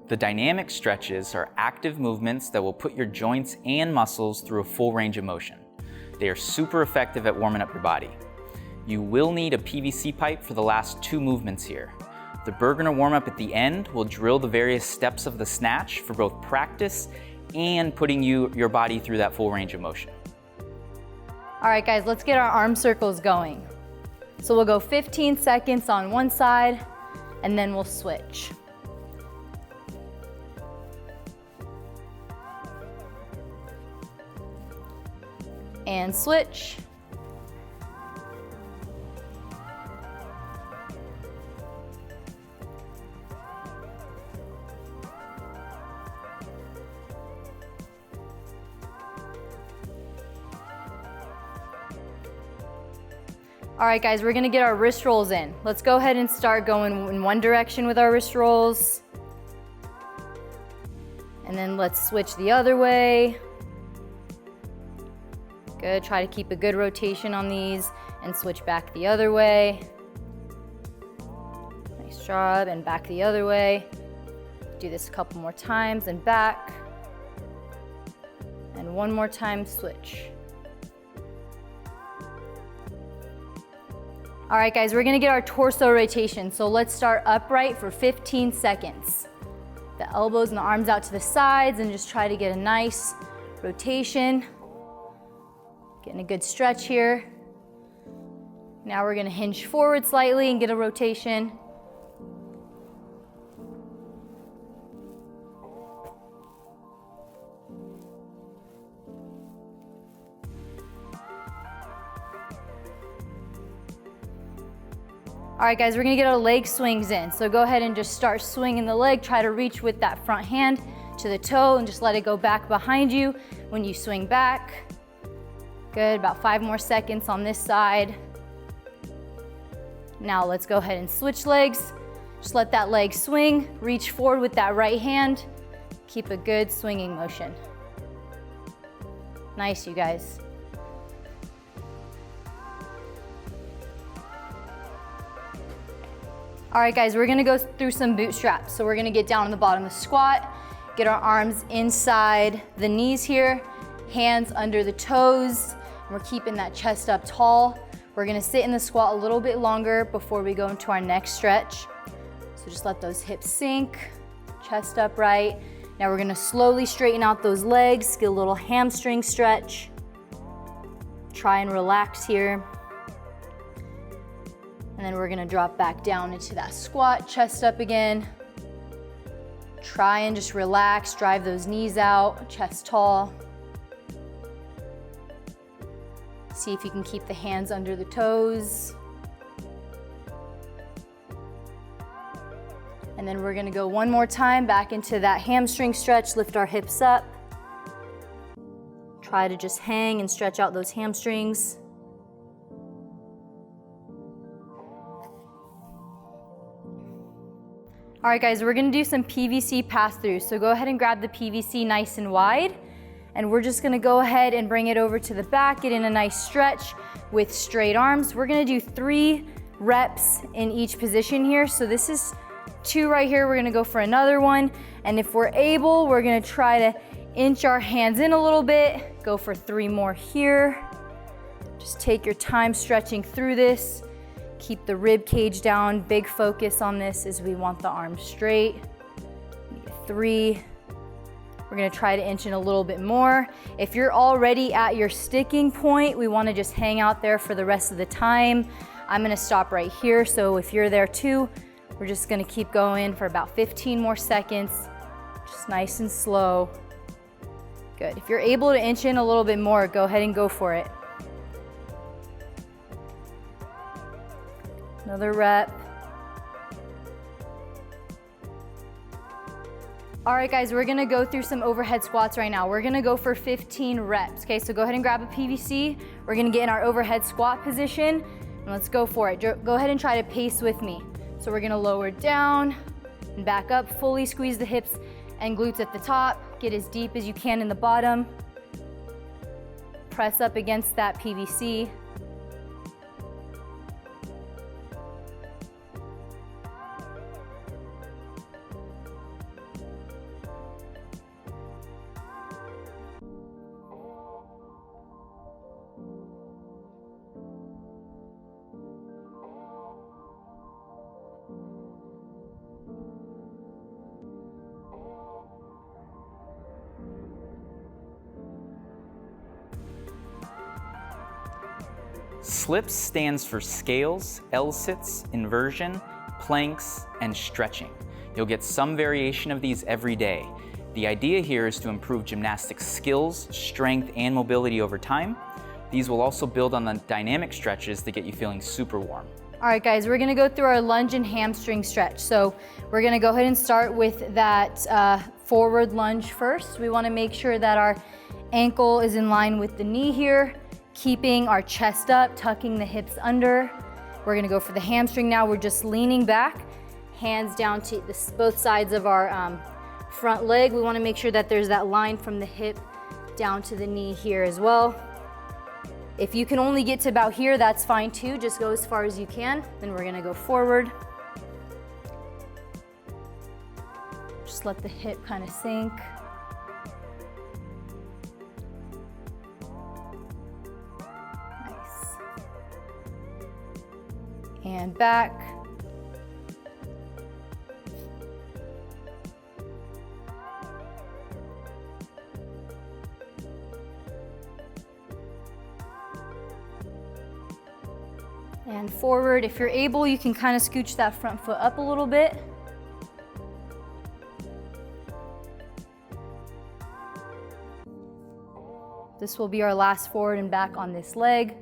The dynamic stretches are active movements that will put your joints and muscles through a full range of motion. They are super effective at warming up your body. You will need a PVC pipe for the last 2 movements here. The Burgener warm-up at the end will drill the various steps of the snatch for both practice and putting your body through that full range of motion. All right, guys, let's get our arm circles going. So we'll go 15 seconds on one side, and then we'll switch. And switch. All right, guys, we're gonna get our wrist rolls in. Let's go ahead and start going in one direction with our wrist rolls. And then let's switch the other way. Good, try to keep a good rotation on these and switch back the other way. Nice job, and back the other way. Do this a couple more times and back. And one more time, switch. All right, guys, we're gonna get our torso rotation. So let's start upright for 15 seconds. The elbows and the arms out to the sides and just try to get a nice rotation. Getting a good stretch here. Now we're gonna hinge forward slightly and get a rotation. All right, guys, we're gonna get our leg swings in. So go ahead and just start swinging the leg. Try to reach with that front hand to the toe and just let it go back behind you when you swing back. Good, about 5 more seconds on this side. Now let's go ahead and switch legs. Just let that leg swing, reach forward with that right hand. Keep a good swinging motion. Nice, you guys. All right, guys, we're gonna go through some bootstraps. So we're gonna get down on the bottom of the squat, get our arms inside the knees here, hands under the toes. We're keeping that chest up tall. We're gonna sit in the squat a little bit longer before we go into our next stretch. So just let those hips sink, chest upright. Now we're gonna slowly straighten out those legs, get a little hamstring stretch. Try and relax here. And then we're gonna drop back down into that squat, chest up again. Try and just relax, drive those knees out, chest tall. See if you can keep the hands under the toes. And then we're gonna go one more time back into that hamstring stretch, lift our hips up. Try to just hang and stretch out those hamstrings. All right, guys, we're gonna do some PVC pass throughs. So go ahead and grab the PVC nice and wide, and we're just gonna go ahead and bring it over to the back, get in a nice stretch with straight arms. We're gonna do 3 reps in each position here. So this is 2 right here. We're gonna go for another one. And if we're able, we're gonna try to inch our hands in a little bit, go for 3 more here. Just take your time stretching through this. Keep the rib cage down, big focus on this as we want the arms straight. 3. We're gonna try to inch in a little bit more. If you're already at your sticking point, we wanna just hang out there for the rest of the time. I'm gonna stop right here, so if you're there too, we're just gonna keep going for about 15 more seconds, just nice and slow. Good, if you're able to inch in a little bit more, go ahead and go for it. Another rep. All right, guys, we're gonna go through some overhead squats right now. We're gonna go for 15 reps, okay? So go ahead and grab a PVC. We're gonna get in our overhead squat position, and let's go for it. Go ahead and try to pace with me. So we're gonna lower down and back up, fully squeeze the hips and glutes at the top. Get as deep as you can in the bottom. Press up against that PVC. SLIPS stands for scales, L-sits, inversion, planks, and stretching. You'll get some variation of these every day. The idea here is to improve gymnastics skills, strength, and mobility over time. These will also build on the dynamic stretches to get you feeling super warm. All right, guys, we're gonna go through our lunge and hamstring stretch. So we're gonna go ahead and start with that forward lunge first. We wanna make sure that our ankle is in line with the knee here, keeping our chest up, tucking the hips under. We're gonna go for the hamstring now. We're just leaning back, hands down to both sides of our front leg. We wanna make sure that there's that line from the hip down to the knee here as well. If you can only get to about here, that's fine too. Just go as far as you can. Then we're gonna go forward. Just let the hip kind of sink. Nice. And back. And forward. If you're able, you can kind of scooch that front foot up a little bit. This will be our last forward and back on this leg.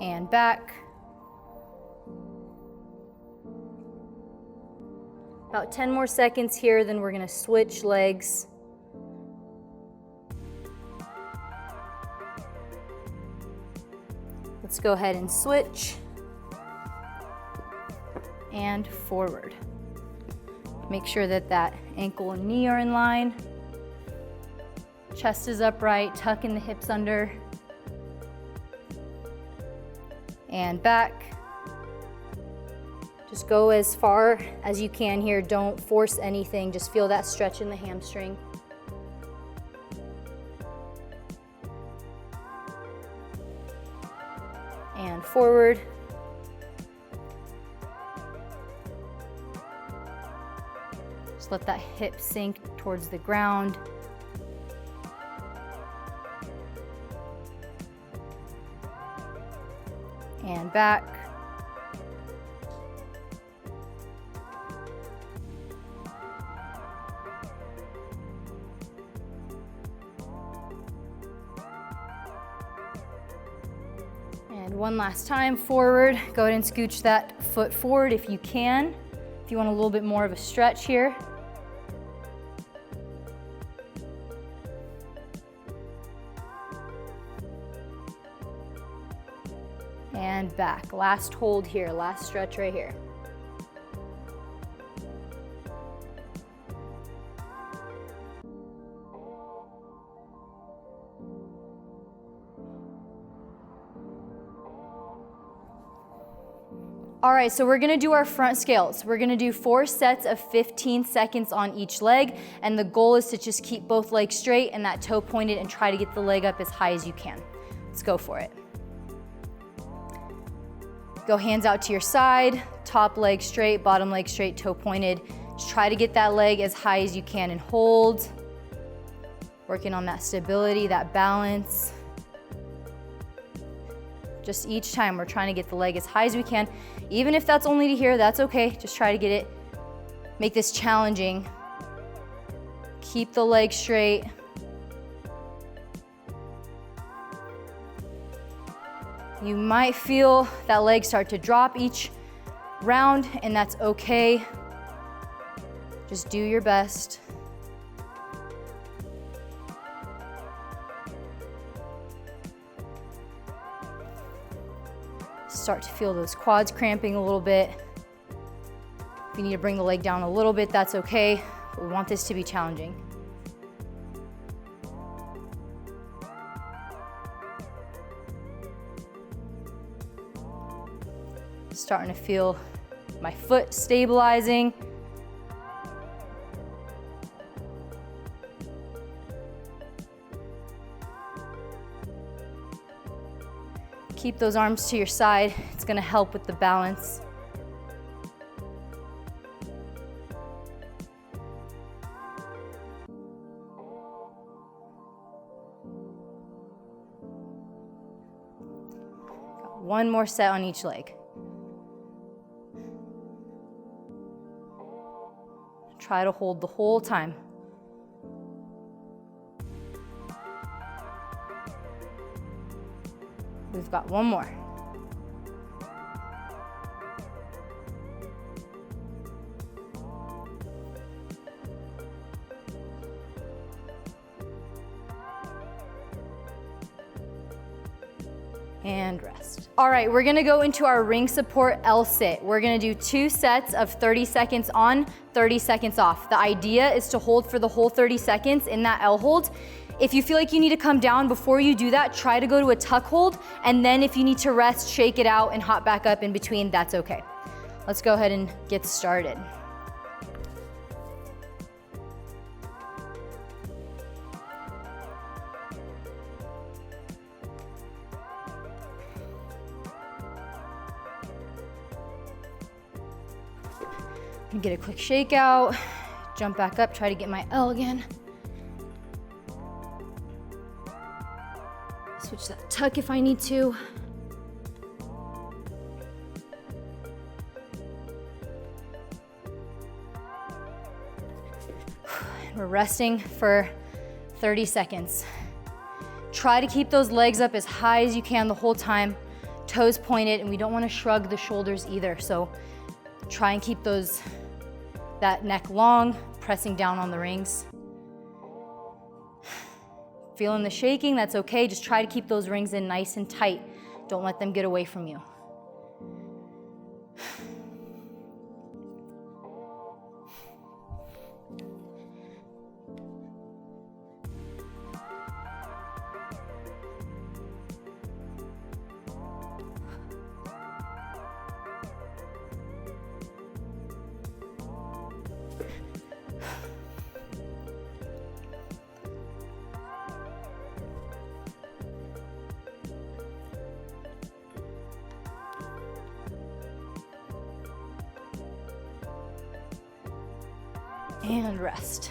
And back. About 10 more seconds here, then we're gonna switch legs. Let's go ahead and switch. And forward. Make sure that that ankle and knee are in line. Chest is upright, tucking the hips under. And back. Just go as far as you can here. Don't force anything. Just feel that stretch in the hamstring. And forward. Just let that hip sink towards the ground. And back. And one last time, forward. Go ahead and scooch that foot forward if you can. If you want a little bit more of a stretch here. And back. Last hold here, last stretch right here. All right, so we're gonna do our front scales. We're gonna do 4 sets of 15 seconds on each leg, and the goal is to just keep both legs straight and that toe pointed and try to get the leg up as high as you can. Let's go for it. Go hands out to your side, top leg straight, bottom leg straight, toe pointed. Just try to get that leg as high as you can and hold. Working on that stability, that balance. Just each time we're trying to get the leg as high as we can. Even if that's only to here, that's okay. Just try to get it, make this challenging. Keep the leg straight. You might feel that leg start to drop each round, and that's okay. Just do your best. Start to feel those quads cramping a little bit. If you need to bring the leg down a little bit, that's okay. But we want this to be challenging. Starting to feel my foot stabilizing. Keep those arms to your side. It's going to help with the balance. One more set on each leg. Try to hold the whole time. We've got one more. And rest. All right, we're gonna go into our ring support L sit. We're gonna do 2 sets of 30 seconds on, 30 seconds off. The idea is to hold for the whole 30 seconds in that L hold. If you feel like you need to come down before you do that, try to go to a tuck hold, and then if you need to rest, shake it out and hop back up in between, that's okay. Let's go ahead and get started. Get a quick shake out, jump back up, try to get my L again. Switch that tuck if I need to. We're resting for 30 seconds. Try to keep those legs up as high as you can the whole time, toes pointed, and we don't want to shrug the shoulders either. So try and keep that neck long, pressing down on the rings. Feeling the shaking, that's okay. Just try to keep those rings in nice and tight. Don't let them get away from you. And rest.